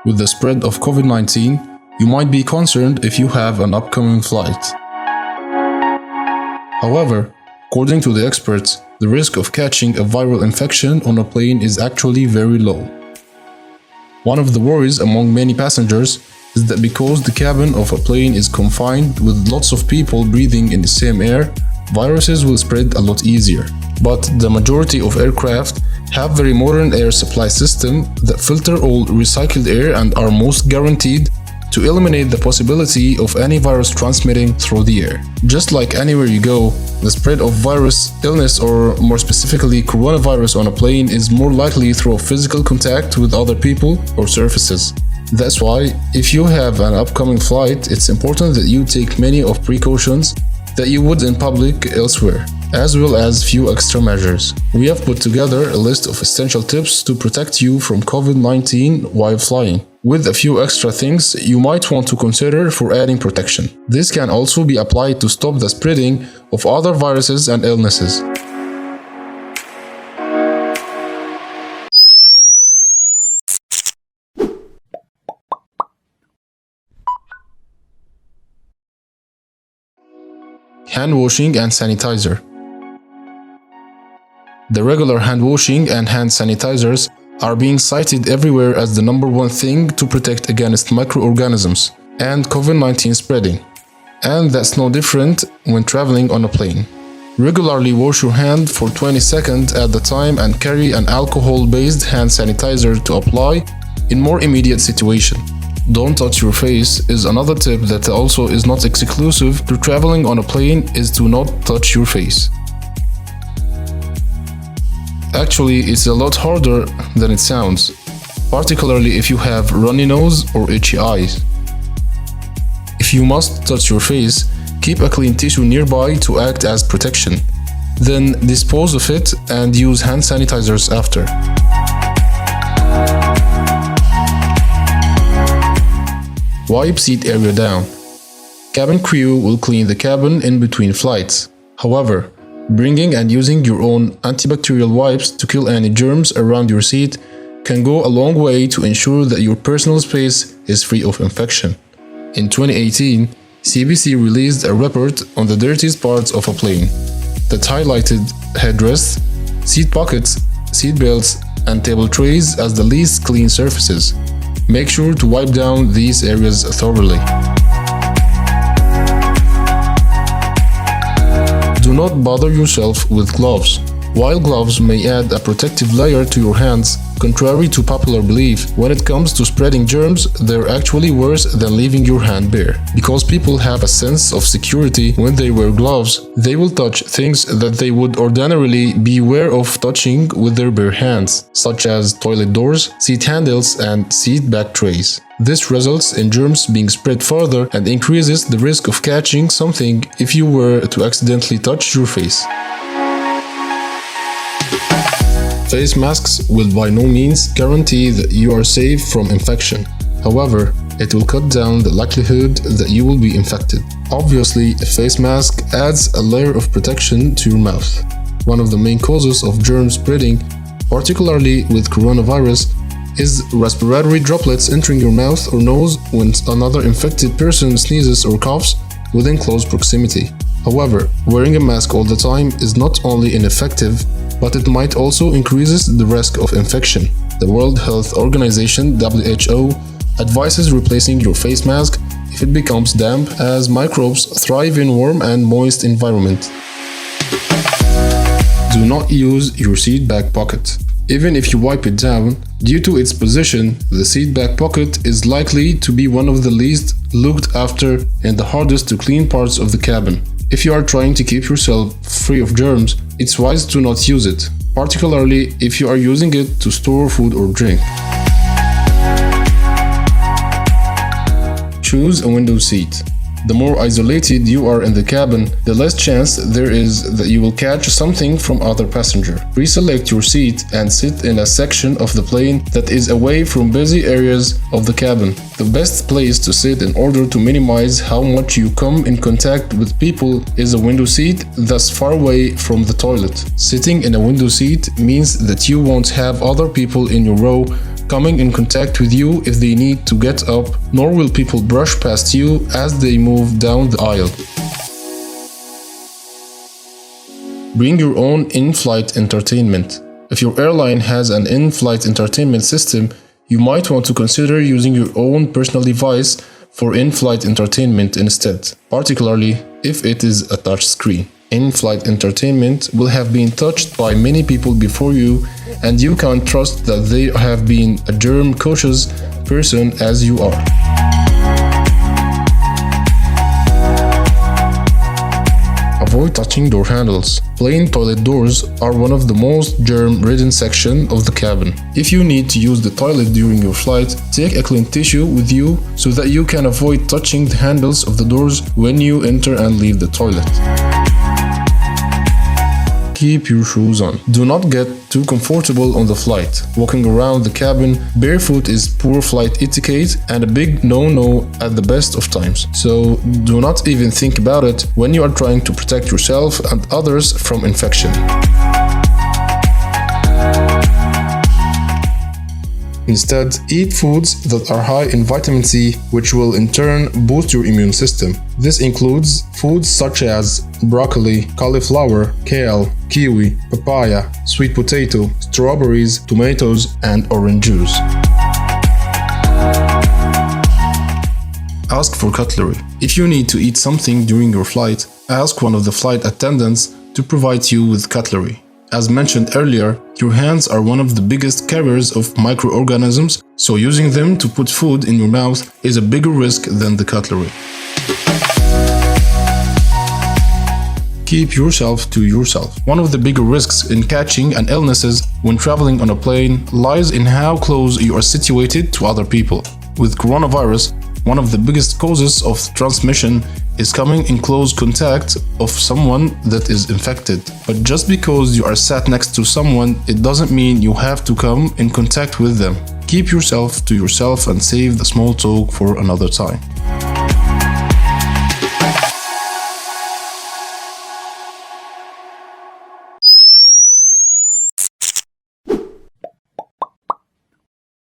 With the spread of COVID-19, you might be concerned if you have an upcoming flight. However, according to the experts, the risk of catching a viral infection on a plane is actually very low. One of the worries among many passengers is that because the cabin of a plane is confined with lots of people breathing in the same air, viruses will spread a lot easier. But the majority of aircraft have very modern air supply system that filter all recycled air and are most guaranteed to eliminate the possibility of any virus transmitting through the air. Just like anywhere you go, the spread of virus illness, or more specifically coronavirus, on a plane is more likely through physical contact with other people or surfaces. That's why, if you have an upcoming flight, it's important that you take many of precautions that you would in public elsewhere, as well as few extra measures. We have put together a list of essential tips to protect you from COVID-19 while flying, with a few extra things you might want to consider for adding protection. This can also be applied to stop the spreading of other viruses and illnesses. Hand washing and sanitizer. The regular hand washing and hand sanitizers are being cited everywhere as the #1 thing to protect against microorganisms and COVID-19 spreading. And that's no different when traveling on a plane. Regularly wash your hand for 20 seconds at the time and carry an alcohol-based hand sanitizer to apply in more immediate situation. Don't touch your face is another tip that also is not exclusive to traveling on a plane, is to not touch your face. Actually, it's a lot harder than it sounds, particularly if you have runny nose or itchy eyes. If you must touch your face, keep a clean tissue nearby to act as protection. Then dispose of it and use hand sanitizers after. Wipe seat area down. Cabin crew will clean the cabin in between flights. However, bringing and using your own antibacterial wipes to kill any germs around your seat can go a long way to ensure that your personal space is free of infection. In 2018, CBC released a report on the dirtiest parts of a plane that highlighted headrests, seat pockets, seat belts, and table trays as the least clean surfaces. Make sure to wipe down these areas thoroughly. Do not bother yourself with gloves. While gloves may add a protective layer to your hands, contrary to popular belief, when it comes to spreading germs, they're actually worse than leaving your hand bare. Because people have a sense of security when they wear gloves, they will touch things that they would ordinarily be aware of touching with their bare hands, such as toilet doors, seat handles, and seat back trays. This results in germs being spread further and increases the risk of catching something if you were to accidentally touch your face. Face masks will by no means guarantee that you are safe from infection. However, it will cut down the likelihood that you will be infected. Obviously, a face mask adds a layer of protection to your mouth. One of the main causes of germ spreading, particularly with coronavirus, is respiratory droplets entering your mouth or nose when another infected person sneezes or coughs within close proximity. However, wearing a mask all the time is not only ineffective, but it might also increase the risk of infection. The World Health Organization (WHO) advises replacing your face mask if it becomes damp, as microbes thrive in warm and moist environment. Do not use your seat back pocket. Even if you wipe it down, due to its position, the seat back pocket is likely to be one of the least looked after and the hardest to clean parts of the cabin. If you are trying to keep yourself free of germs, it's wise to not use it, particularly if you are using it to store food or drink. Choose a window seat. The more isolated you are in the cabin, the less chance there is that you will catch something from other passenger. Pre-select your seat and sit in a section of the plane that is away from busy areas of the cabin. The best place to sit in order to minimize how much you come in contact with people is a window seat that's far away from the toilet. Sitting in a window seat means that you won't have other people in your row coming in contact with you if they need to get up, nor will people brush past you as they move down the aisle. Bring your own in-flight entertainment. If your airline has an in-flight entertainment system, you might want to consider using your own personal device for in-flight entertainment instead, particularly if it is a touch screen. In-flight entertainment will have been touched by many people before you, and you can't trust that they have been a germ-cautious person as you are. Avoid touching door handles. Plain toilet doors are one of the most germ-ridden sections of the cabin. If you need to use the toilet during your flight, take a clean tissue with you so that you can avoid touching the handles of the doors when you enter and leave the toilet. Keep your shoes on. Do not get too comfortable on the flight. Walking around the cabin barefoot is poor flight etiquette and a big no-no at the best of times. So do not even think about it when you are trying to protect yourself and others from infection. Instead, eat foods that are high in vitamin C, which will in turn boost your immune system. This includes foods such as broccoli, cauliflower, kale, kiwi, papaya, sweet potato, strawberries, tomatoes, and orange juice. Ask for cutlery. If you need to eat something during your flight, ask one of the flight attendants to provide you with cutlery. As mentioned earlier, your hands are one of the biggest carriers of microorganisms, so using them to put food in your mouth is a bigger risk than the cutlery. Keep yourself to yourself. One of the bigger risks in catching an illnesses when traveling on a plane lies in how close you are situated to other people. With coronavirus, one of the biggest causes of transmission is coming in close contact of someone that is infected. But just because you are sat next to someone, it doesn't mean you have to come in contact with them. Keep yourself to yourself and save the small talk for another time.